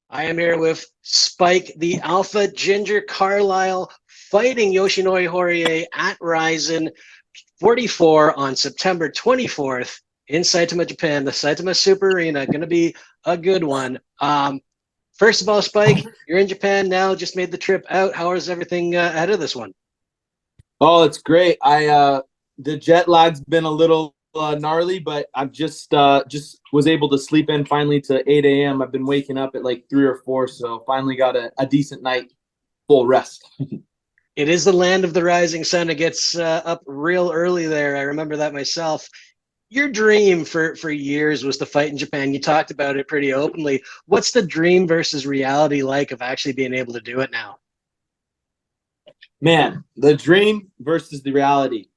I am here with Spike, the Alpha Ginger Carlyle, fighting Yoshinori Horie at RIZIN 44 on September 24th in Saitama, Japan, the Saitama Super Arena. Going to be a good one. First of all, Spike, you're in Japan now, just made the trip out. How is everything ahead of this one? Oh, it's great. The jet lag's been a little gnarly, but I've just was able to sleep in finally to 8 a.m. I've been waking up at like 3 or 4, so finally got a decent night, full rest. It is the land of the rising sun. It gets up real early there. I remember that myself. Your dream for years was to fight in Japan. You talked about it pretty openly. What's the dream versus reality like of actually being able to do it now? Man, the dream versus the reality.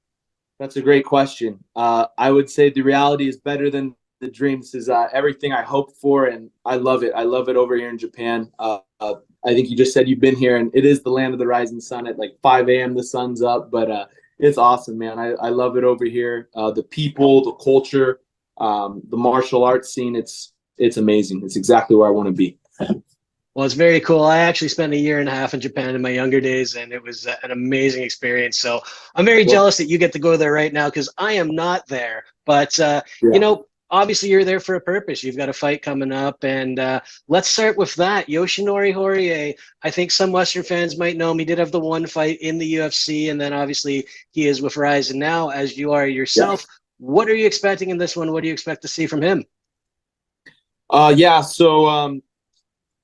That's a great question. I would say the reality is better than the dream. This is everything I hoped for, and I love it. I love it over here in Japan. I think you just said you've been here, and it is the land of the rising sun. At like 5 a.m., the sun's up, but it's awesome, man. I love it over here. The people, the culture, the martial arts scene, it's amazing. It's exactly where I want to be. Well, it's very cool. I actually spent a year and a half in Japan in my younger days, and it was an amazing experience. So I'm very Well, jealous that you get to go there right now because I am not there. But, yeah. obviously you're there for a purpose. You've got a fight coming up, and let's start with that. Yoshinori Horie, I think some Western fans might know him. He did have the one fight in the UFC, and then obviously he is with RIZIN now, as you are yourself. What are you expecting in this one? What do you expect to see from him? So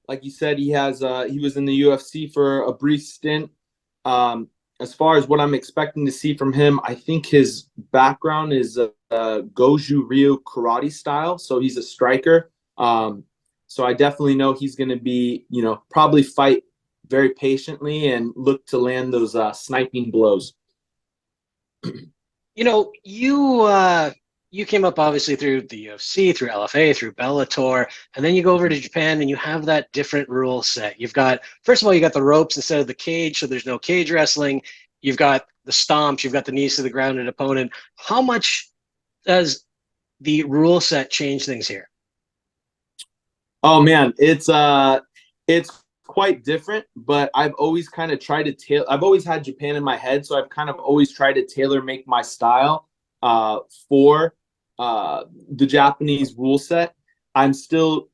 like you said, he was in the UFC for a brief stint. As far as what I'm expecting to see from him, I think his background is Goju Ryu karate style, so he's a striker. So I definitely know he's going to be, probably fight very patiently and look to land those sniping blows. You came up obviously through the UFC, through LFA, through Bellator, and then you go over to Japan and you have that different rule set. You've got, first of all, you got the ropes instead of the cage, so there's no cage wrestling. You've got the stomps, you've got the knees to the ground and opponent. How much does the rule set change things here? Oh man, it's quite different, but I've always kind of tried to I've always had Japan in my head, so I've kind of always tried to tailor make my style for the Japanese rule set. I'm still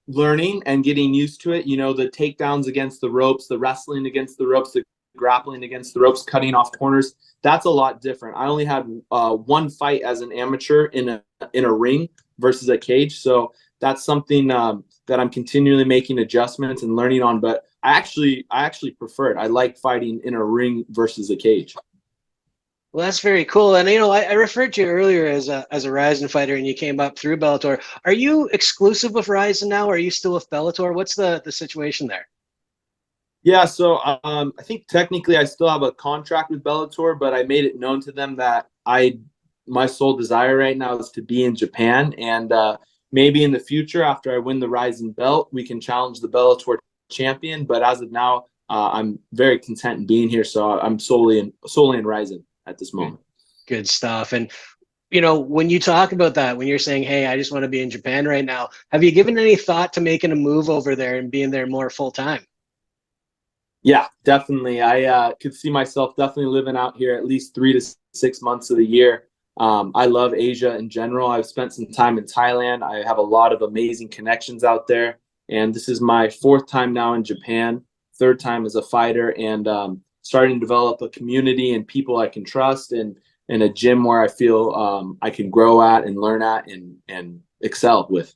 learning and getting used to it. The takedowns against the ropes, the wrestling against the ropes, the grappling against the ropes, cutting off corners. That's a lot different. I only had one fight as an amateur in a ring versus a cage, so that's something that I'm continually making adjustments and learning on. But I actually prefer it. I like fighting in a ring versus a cage. Well, that's very cool. And I referred to you earlier as a RIZIN fighter, and you came up through Bellator. Are you exclusive with RIZIN now? Or are you still with Bellator? What's the situation there? Yeah, so I think technically I still have a contract with Bellator, but I made it known to them that my sole desire right now is to be in Japan, and maybe in the future after I win the RIZIN belt, we can challenge the Bellator champion. But as of now, I'm very content in being here, so I'm solely in RIZIN at this moment. Good stuff. And when you talk about that, when you're saying, hey, I just want to be in Japan right now, have you given any thought to making a move over there and being there more full time? Yeah, definitely. I could see myself definitely living out here at least 3 to 6 months of the year. I love Asia in general. I've spent some time in Thailand. I have a lot of amazing connections out there. And this is my 4th time now in Japan, 3rd time as a fighter, and starting to develop a community and people I can trust, and a gym where I feel I can grow at and learn at and excel with.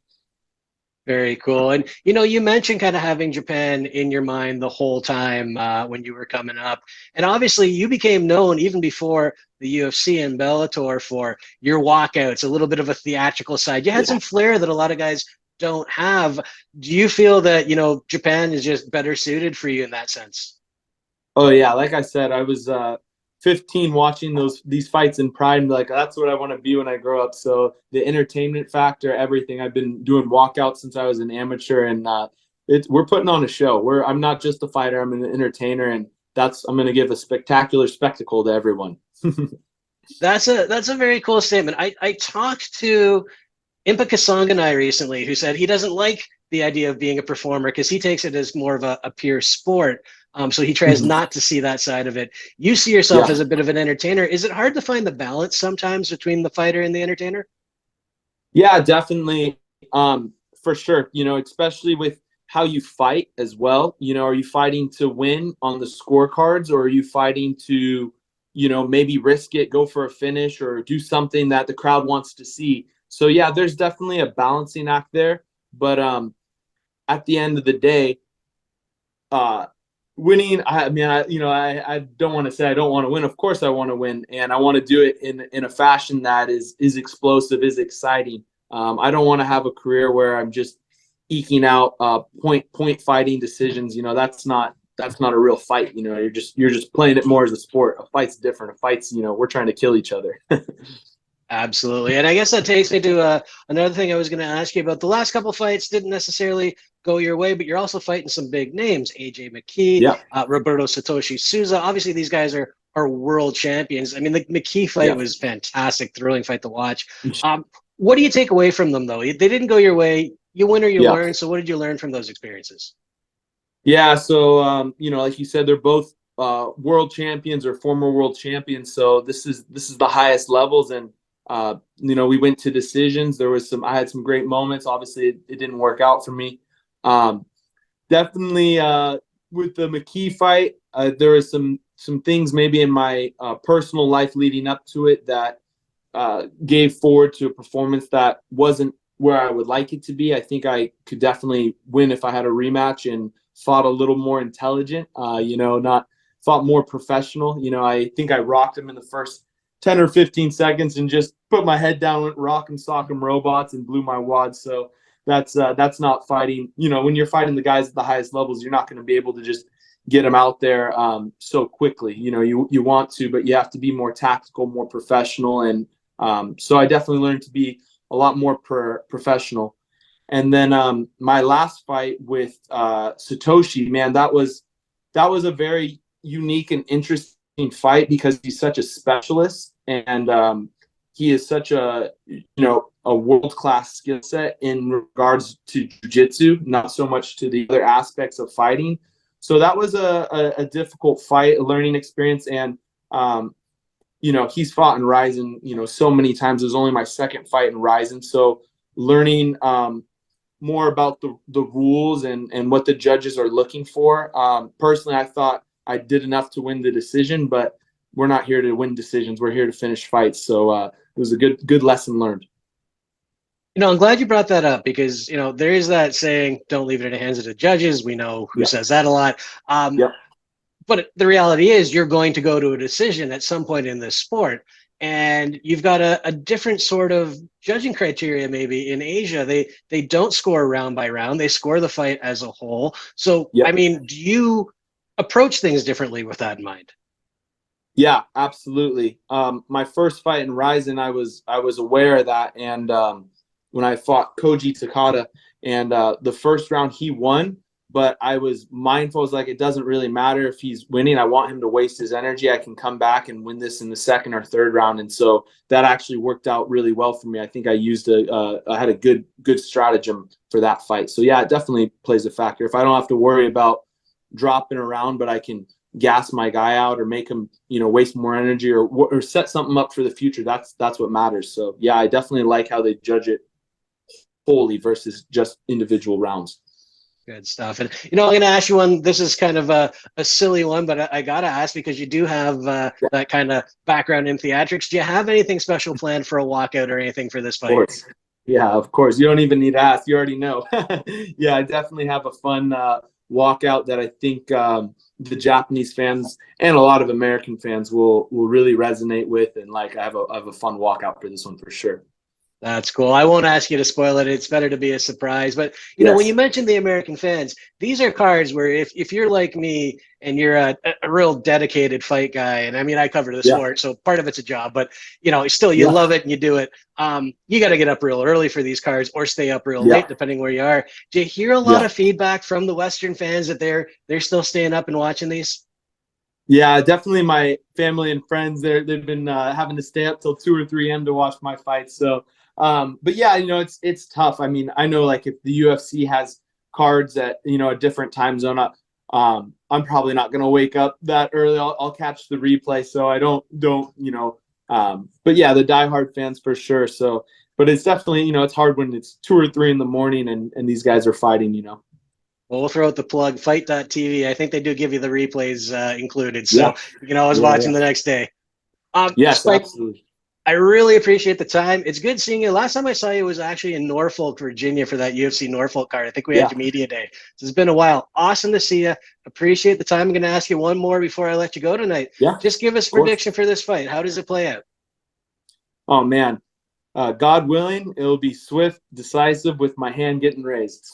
Very cool. And you mentioned kind of having Japan in your mind the whole time when you were coming up. And obviously you became known even before the UFC and Bellator for your walkouts, a little bit of a theatrical side. You had some flair that a lot of guys don't have. Do you feel that, Japan is just better suited for you in that sense? Oh yeah, like I said, I was 15 watching these fights in Pride, and like that's what I want to be when I grow up. So the entertainment factor, everything. I've been doing walkouts since I was an amateur, and we're putting on a show. I'm not just a fighter; I'm an entertainer, and I'm going to give a spectacular spectacle to everyone. That's a very cool statement. I talked to Impa Kasanganay recently, who said he doesn't like the idea of being a performer because he takes it as more of a pure sport. So he tries not to see that side of it. You see yourself Yeah. as a bit of an entertainer. Is it hard to find the balance sometimes between the fighter and the entertainer? Yeah, definitely. For sure. You know, especially with how you fight as well. You know, are you fighting to win on the scorecards, or are you fighting to, you know, maybe risk it, go for a finish, or do something that the crowd wants to see? So yeah, there's definitely a balancing act there. But at the end of the day, uh, winning. I mean, I don't want to say I don't want to win. Of course, I want to win, and I want to do it in a fashion that is explosive, is exciting. I don't want to have a career where I'm just eking out point fighting decisions. You know, that's not a real fight. You know, you're just playing it more as a sport. A fight's different. A fight's, you know, we're trying to kill each other. Absolutely. And I guess that takes me to another thing I was going to ask you about. The last couple fights didn't necessarily go your way, but you're also fighting some big names, AJ McKee, Yeah, Roberto Satoshi Souza. Obviously, these guys are world champions. I mean, the McKee fight yeah. was fantastic, thrilling fight to watch. What do you take away from them, though? They didn't go your way. You win or you Yeah. learn. So what did you learn from those experiences? Yeah, so you know, like you said, they're both world champions or former world champions. So this is the highest levels, and you know, we went to decisions. I had some great moments. Obviously, it didn't work out for me. Um, Definitely with the McKee fight, there was some things maybe in my personal life leading up to it that gave forward to a performance that wasn't where I would like it to be. I think I could definitely win if I had a rematch and fought a little more intelligent, you know, not fought more professional. You know, I think I rocked him in the first 10 or 15 seconds and just put my head down, went rock and sock 'em robots and blew my wad. So that's not fighting. You know, when you're fighting the guys at the highest levels, you're not going to be able to just get them out there so quickly. You know, you want to, but you have to be more tactical, more professional. And so I definitely learned to be a lot more professional. And then my last fight with Satoshi, man, that was a very unique and interesting fight because he's such a specialist, and he is such a world-class skill set in regards to jiu-jitsu, not so much to the other aspects of fighting. So that was a difficult fight, a learning experience, and you know, he's fought in RIZIN, you know, so many times. It was only my second fight in RIZIN, so learning more about the rules and what the judges are looking for. Personally, I thought I did enough to win the decision, but we're not here to win decisions. We're here to finish fights. So it was a good lesson learned. You know, I'm glad you brought that up because, you know, there is that saying, don't leave it in the hands of the judges. We know who Yeah. says that a lot. Yep. But the reality is you're going to go to a decision at some point in this sport. And you've got a different sort of judging criteria maybe in Asia. They don't score round by round. They score the fight as a whole. So, I Yep. mean, do you approach things differently with that in mind? Yeah, absolutely. My first fight in RIZIN, I was aware of that, and when I fought Koji Takada, and the first round he won, but I was mindful. I was like, it doesn't really matter if he's winning. I want him to waste his energy. I can come back and win this in the second or third round, and so that actually worked out really well for me. I think I had a good stratagem for that fight. So yeah, it definitely plays a factor. If I don't have to worry about dropping around, but I can gas my guy out or make him, you know, waste more energy or set something up for the future. That's what matters. So yeah, I definitely like how they judge it wholly versus just individual rounds. Good stuff. And, you know, I'm going to ask you one. This is kind of a silly one, but I got to ask because you do have Yeah, that kind of background in theatrics. Do you have anything special planned for a walkout or anything for this of fight? course. Yeah, of course. You don't even need to ask. You already know. Yeah, I definitely have a fun walkout that I think the Japanese fans and a lot of American fans will really resonate with. And like, I have a fun walkout for this one for sure. That's cool. I won't ask you to spoil it. It's better to be a surprise. But, you know, when you Yes. mentioned the American fans, these are cards where if you're like me and you're a real dedicated fight guy, and I mean, I cover the Yeah. sport, so part of it's a job, but, you know, still you Yeah. love it and you do it. You got to get up real early for these cards or stay up real Yeah. late, depending where you are. Do you hear a lot Yeah. of feedback from the Western fans that they're still staying up and watching these? Yeah, definitely my family and friends. They've been having to stay up till 2 or 3 a.m. to watch my fights. So But yeah, it's tough. I mean, I know like if the UFC has cards at a different time zone, I'm probably not going to wake up that early. I'll catch the replay, so I don't but yeah, the diehard fans for sure. So, but it's definitely it's hard when it's 2 or 3 in the morning and these guys are fighting. Well, we'll throw out the plug, fight.tv. I think they do give you the replays included, so Yeah. you can always watch them the next day. Yes, Spike, absolutely. I really appreciate the time. It's good seeing you. Last time I saw you was actually in Norfolk, Virginia for that UFC Norfolk card. I think we had your media day. So it's been a while. Awesome to see you. Appreciate the time. I'm going to ask you one more before I let you go tonight. Yeah. Just give us a prediction for this fight. How does it play out? Oh, man. God willing, it'll be swift, decisive with my hand getting raised.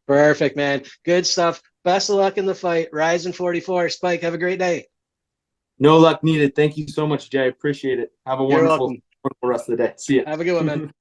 Perfect, man. Good stuff. Best of luck in the fight. RIZIN 44. Spike, have a great day. No luck needed. Thank you so much, Jay. Appreciate it. Have a You're wonderful welcome. rest of the day. See ya. Have a good one, man.